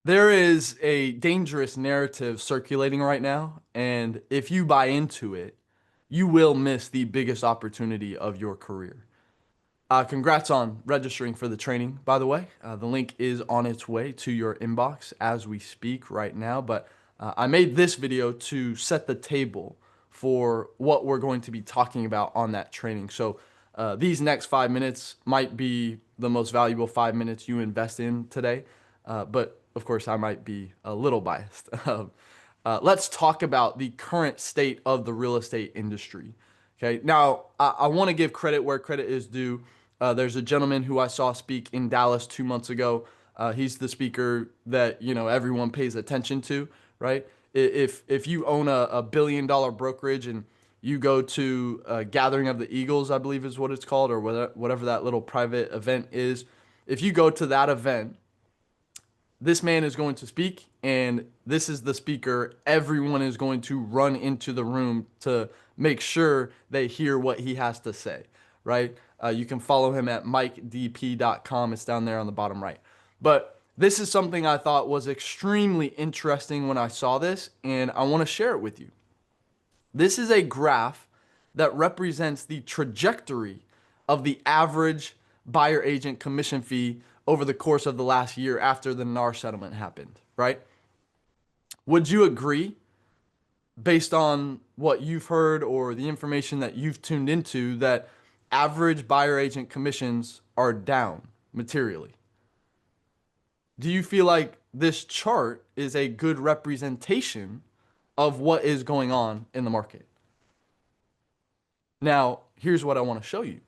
There is a dangerous narrative circulating right now, and if you buy into it, you will miss the biggest opportunity of your career. Congrats on registering for the training, by the way. The link is on its way to your inbox as we speak right now. But I made this video to set the table for what we're going to be talking about on that training. So these next 5 minutes might be the most valuable 5 minutes you invest in today. But of course, I might be a little biased. Let's talk about the current state of the real estate industry. Okay, now I want to give credit where credit is due. There's a gentleman who I saw speak in Dallas 2 months ago. He's the speaker that everyone pays attention to, right? If you own a $1 billion brokerage and you go to a Gathering of the Eagles, I believe is what it's called, or whatever that little private event is. If you go to that event, this man is going to speak, and this is the speaker. Everyone is going to run into the room to make sure they hear what he has to say, right? You can follow him at mikedp.com. It's down there on the bottom right. But this is something I thought was extremely interesting when I saw this, and I want to share it with you. This is a graph that represents the trajectory of the average buyer agent commission fee over the course of the last year after the NAR settlement happened, right? Would you agree, based on what you've heard or the information that you've tuned into, that average buyer agent commissions are down materially? Do you feel like this chart is a good representation of what is going on in the market? Now, here's what I want to show you.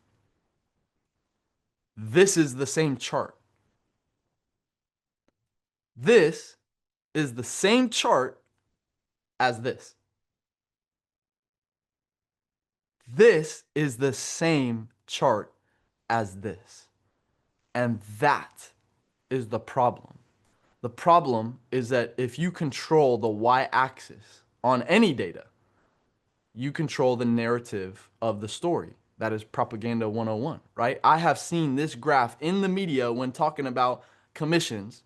This is the same chart. This is the same chart as this. This is the same chart as this. And that is the problem. The problem is that if you control the y-axis on any data, you control the narrative of the story. That is propaganda 101, right? I have seen this graph in the media when talking about commissions.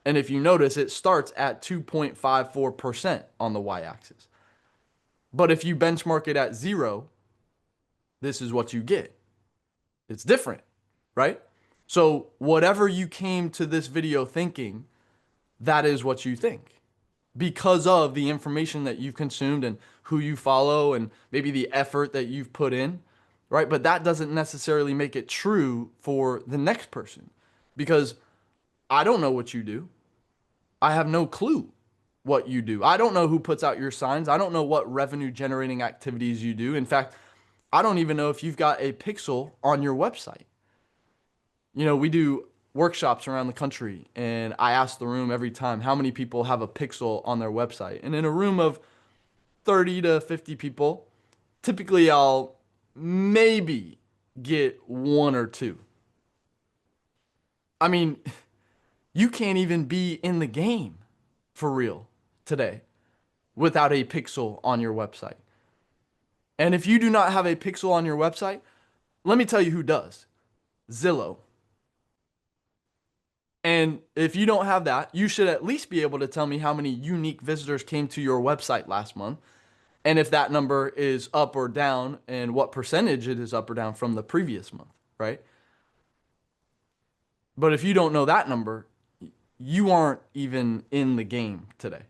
And if you notice, it starts at 2.54% on the y-axis. But if you benchmark it at zero, this is what you get. It's different, right? So whatever you came to this video thinking, that is what you think because of the information that you've consumed and who you follow and maybe the effort that you've put in, right? But that doesn't necessarily make it true for the next person because I don't know what you do. I have no clue what you do. I don't know who puts out your signs. I don't know what revenue generating activities you do. In fact, I don't even know if you've got a pixel on your website. We do workshops around the country, and I ask the room every time how many people have a pixel on their website. And in a room of 30 to 50 people, typically I'll maybe get one or two. I mean, you can't even be in the game for real today without a pixel on your website. And if you do not have a pixel on your website, let me tell you who does. Zillow. And if you don't have that, you should at least be able to tell me how many unique visitors came to your website last month. And if that number is up or down and what percentage it is up or down from the previous month, right? But if you don't know that number, you aren't even in the game today,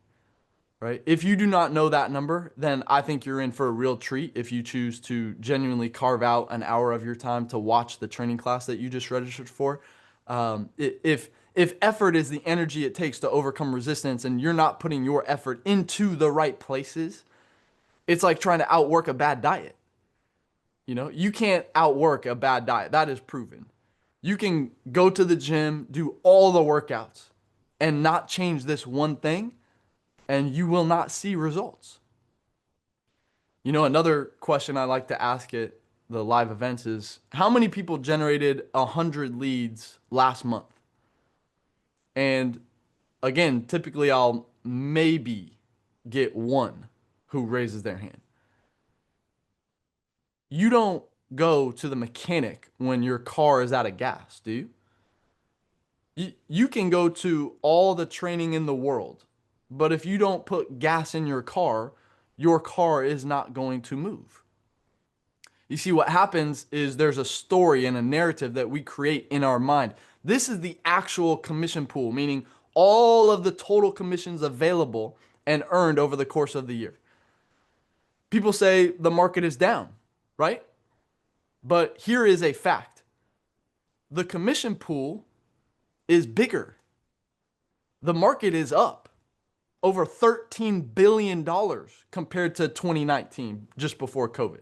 right? If you do not know that number, then I think you're in for a real treat if you choose to genuinely carve out an hour of your time to watch the training class that you just registered for. If effort is the energy it takes to overcome resistance and you're not putting your effort into the right places, it's like trying to outwork a bad diet. You can't outwork a bad diet. That is proven. You can go to the gym, do all the workouts, and not change this one thing, and you will not see results. Another question I like to ask at the live events is how many people generated 100 leads last month? And again, typically I'll maybe get one who raises their hand. You don't go to the mechanic when your car is out of gas, do you? You can go to all the training in the world, but if you don't put gas in your car is not going to move. You see, what happens is there's a story and a narrative that we create in our mind. This is the actual commission pool, meaning all of the total commissions available and earned over the course of the year. People say the market is down, right? But here is a fact: the commission pool is bigger. The market is up over $13 billion compared to 2019, just before COVID.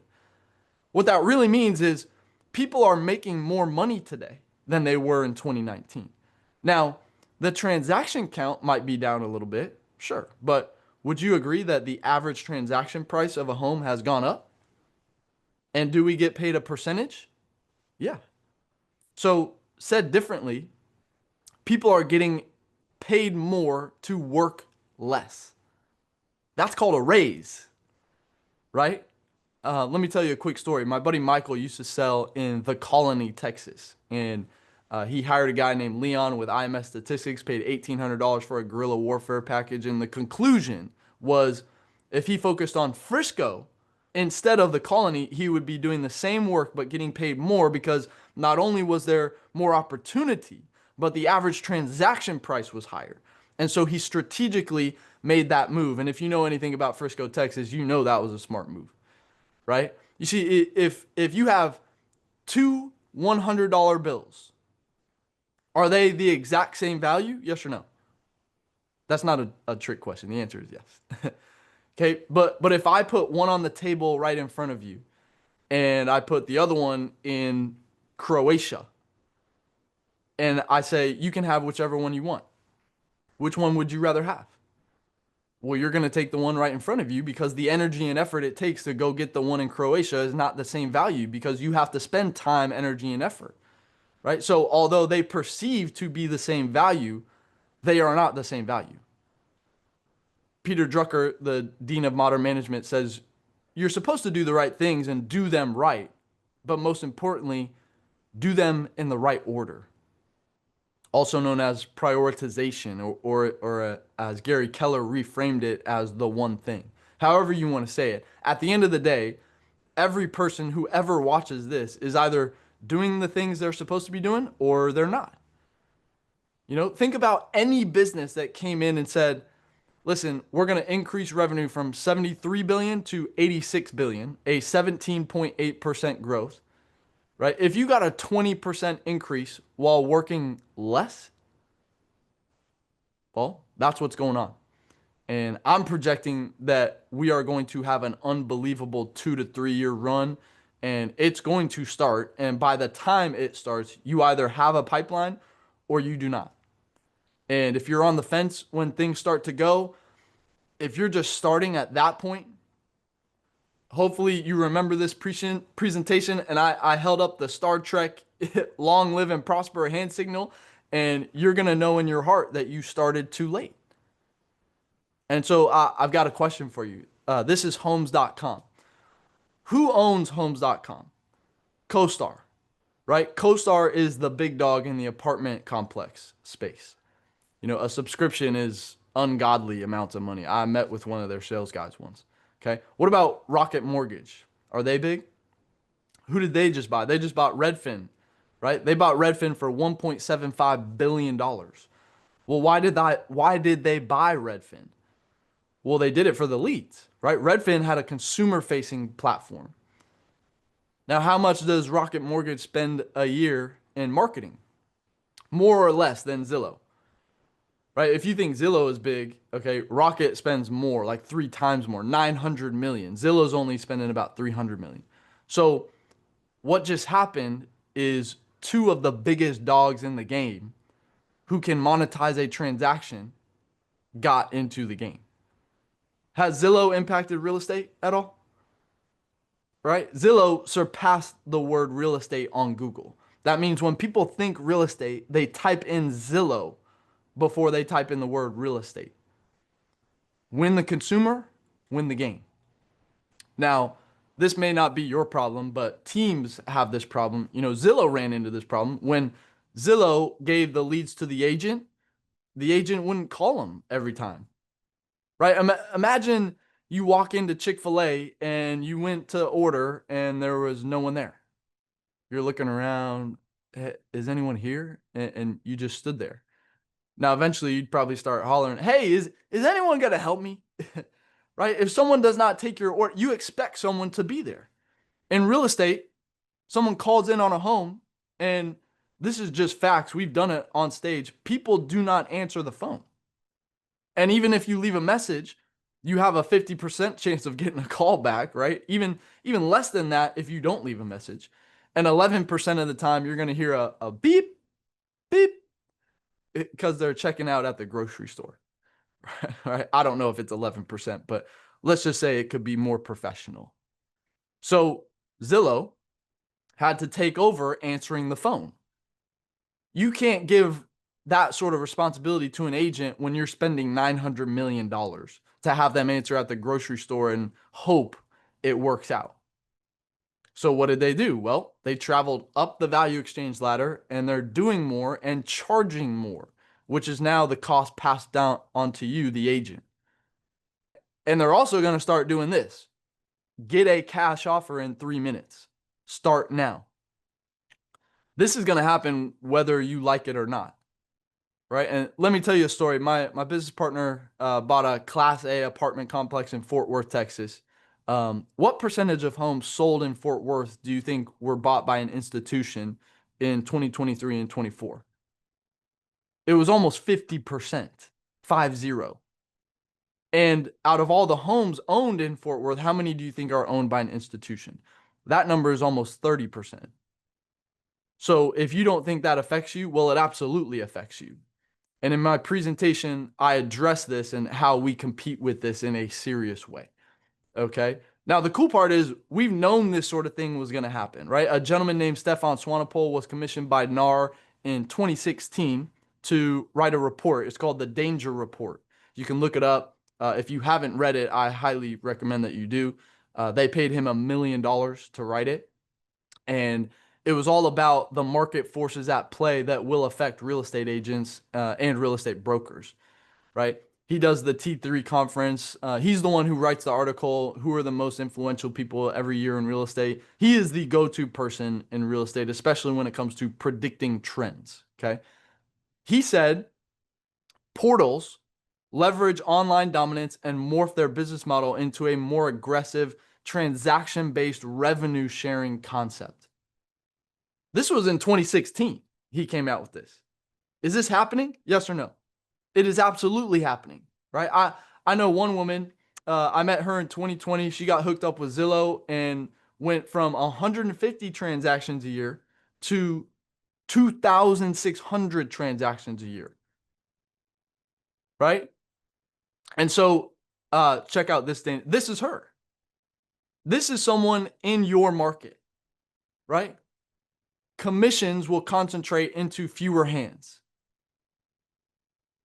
What that really means is people are making more money today than they were in 2019. Now, the transaction count might be down a little bit, sure, but would you agree that the average transaction price of a home has gone up? And do we get paid a percentage? Yeah. So, said differently, people are getting paid more to work less. That's called a raise, right? Let me tell you a quick story. My buddy Michael used to sell in the Colony, Texas, and he hired a guy named Leon with IMS Statistics, paid $1,800 for a guerrilla warfare package, and the conclusion was if he focused on Frisco instead of the Colony, he would be doing the same work but getting paid more because not only was there more opportunity, but the average transaction price was higher. And so he strategically made that move. And if you know anything about Frisco, Texas, you know that was a smart move, right? You see, if you have two $100 bills, are they the exact same value? Yes or no? That's not a trick question. The answer is yes. Okay, but if I put one on the table right in front of you and I put the other one in Croatia and I say you can have whichever one you want, which one would you rather have? Well, you're going to take the one right in front of you because the energy and effort it takes to go get the one in Croatia is not the same value because you have to spend time, energy, and effort, right? So although they perceive to be the same value, they are not the same value. Peter Drucker, the Dean of Modern Management, says you're supposed to do the right things and do them right, but most importantly, do them in the right order. Also known as prioritization, or as Gary Keller reframed it as the one thing. However you want to say it. At the end of the day, every person who ever watches this is either doing the things they're supposed to be doing or they're not. You know, think about any business that came in and said, listen, we're going to increase revenue from 73 billion to 86 billion, a 17.8% growth, right? If you got a 20% increase while working less, well, that's what's going on. And I'm projecting that we are going to have an unbelievable 2 to 3 year run, and it's going to start. And by the time it starts, you either have a pipeline or you do not. And if you're on the fence when things start to go, if you're just starting at that point, hopefully you remember this presentation and I held up the Star Trek long live and prosper hand signal, and you're going to know in your heart that you started too late. And so I've got a question for you. This is homes.com. Who owns homes.com? CoStar, right? CoStar is the big dog in the apartment complex space. You know, a subscription is ungodly amounts of money. I met with one of their sales guys once. Okay. What about Rocket Mortgage? Are they big? Who did they just buy? They just bought Redfin, right? They bought Redfin for $1.75 billion. Well, why did they buy Redfin? Well, they did it for the leads, right? Redfin had a consumer-facing platform. Now, how much does Rocket Mortgage spend a year in marketing? More or less than Zillow, right? If you think Zillow is big, okay, Rocket spends more, like 3 times more, 900 million. Zillow's only spending about 300 million. So what just happened is two of the biggest dogs in the game who can monetize a transaction got into the game. Has Zillow impacted real estate at all? Right? Zillow surpassed the word real estate on Google. That means when people think real estate, they type in Zillow before they type in the word real estate. Win the consumer, win the game. Now, this may not be your problem, but teams have this problem. You know, Zillow ran into this problem when Zillow gave the leads to the agent wouldn't call them every time, right? Imagine you walk into Chick-fil-A and you went to order and there was no one there. You're looking around, is anyone here? And you just stood there. Now, eventually, you'd probably start hollering, "Hey, is anyone gonna help me?" Right? If someone does not take your order, you expect someone to be there. In real estate, someone calls in on a home, and this is just facts. We've done it on stage. People do not answer the phone. And even if you leave a message, you have a 50% chance of getting a call back, right? Even less than that if you don't leave a message. And 11% of the time, you're going to hear a beep, beep, because they're checking out at the grocery store. Right? I don't know if it's 11%, but let's just say it could be more professional. So Zillow had to take over answering the phone. You can't give that sort of responsibility to an agent when you're spending $900 million to have them answer at the grocery store and hope it works out. So what did they do? Well, they traveled up the value exchange ladder and they're doing more and charging more, which is now the cost passed down onto you, the agent. And they're also going to start doing this. Get a cash offer in 3 minutes. Start now. This is going to happen whether you like it or not, right? And let me tell you a story. My business partner bought a Class A apartment complex in Fort Worth, Texas. What percentage of homes sold in Fort Worth do you think were bought by an institution in 2023 and 24? It was almost 50%, 50. And out of all the homes owned in Fort Worth, how many do you think are owned by an institution? That number is almost 30%. So if you don't think that affects you, well, it absolutely affects you. And in my presentation, I address this and how we compete with this in a serious way. Okay. Now, the cool part is we've known this sort of thing was going to happen, right? A gentleman named Stefan Swanepoel was commissioned by NAR in 2016 to write a report. It's called the Danger Report. You can look it up. If you haven't read it, I highly recommend that you do. They paid him $1 million to write it. And it was all about the market forces at play that will affect real estate agents and real estate brokers, right? He does the T3 conference. He's the one who writes the article, who are the most influential people every year in real estate. He is the go-to person in real estate, especially when it comes to predicting trends, okay? He said portals leverage online dominance and morph their business model into a more aggressive transaction-based revenue sharing concept. This was in 2016. He came out with this. Is this happening? Yes or no? It is absolutely happening, right? I know one woman, I met her in 2020. She got hooked up with Zillow and went from 150 transactions a year to 2,600 transactions a year, right? And so check out this thing. This is her. This is someone in your market, right? Commissions will concentrate into fewer hands.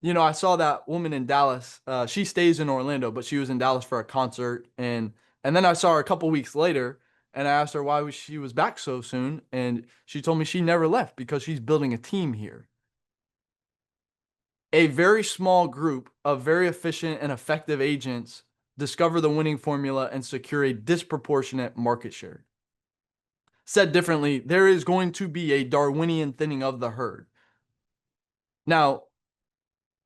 You know, I saw that woman in Dallas. She stays in Orlando, but she was in Dallas for a concert, and then I saw her a couple weeks later, and I asked her why she was back so soon, and she told me she never left because she's building a team here. A very small group of very efficient and effective agents discover the winning formula and secure a disproportionate market share. Said differently, there is going to be a Darwinian thinning of the herd. Now,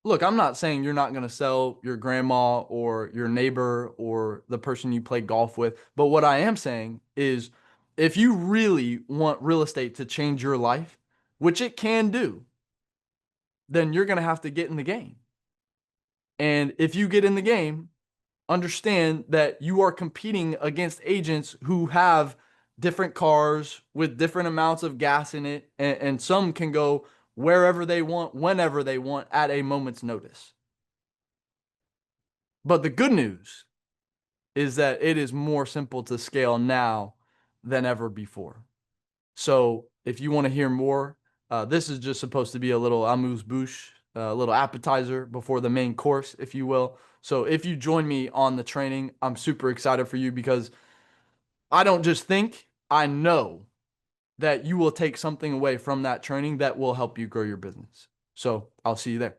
look, I'm not saying you're not going to sell your grandma or your neighbor or the person you play golf with, but what I am saying is if you really want real estate to change your life, which it can do, then you're going to have to get in the game. And if you get in the game, understand that you are competing against agents who have different cars with different amounts of gas in it, and some can go wherever they want, whenever they want, at a moment's notice. But the good news is that it is more simple to scale now than ever before. So if you want to hear more, this is just supposed to be a little amuse-bouche, a little appetizer before the main course, if you will. So if you join me on the training, I'm super excited for you because I don't just think, I know that you will take something away from that training that will help you grow your business. So I'll see you there.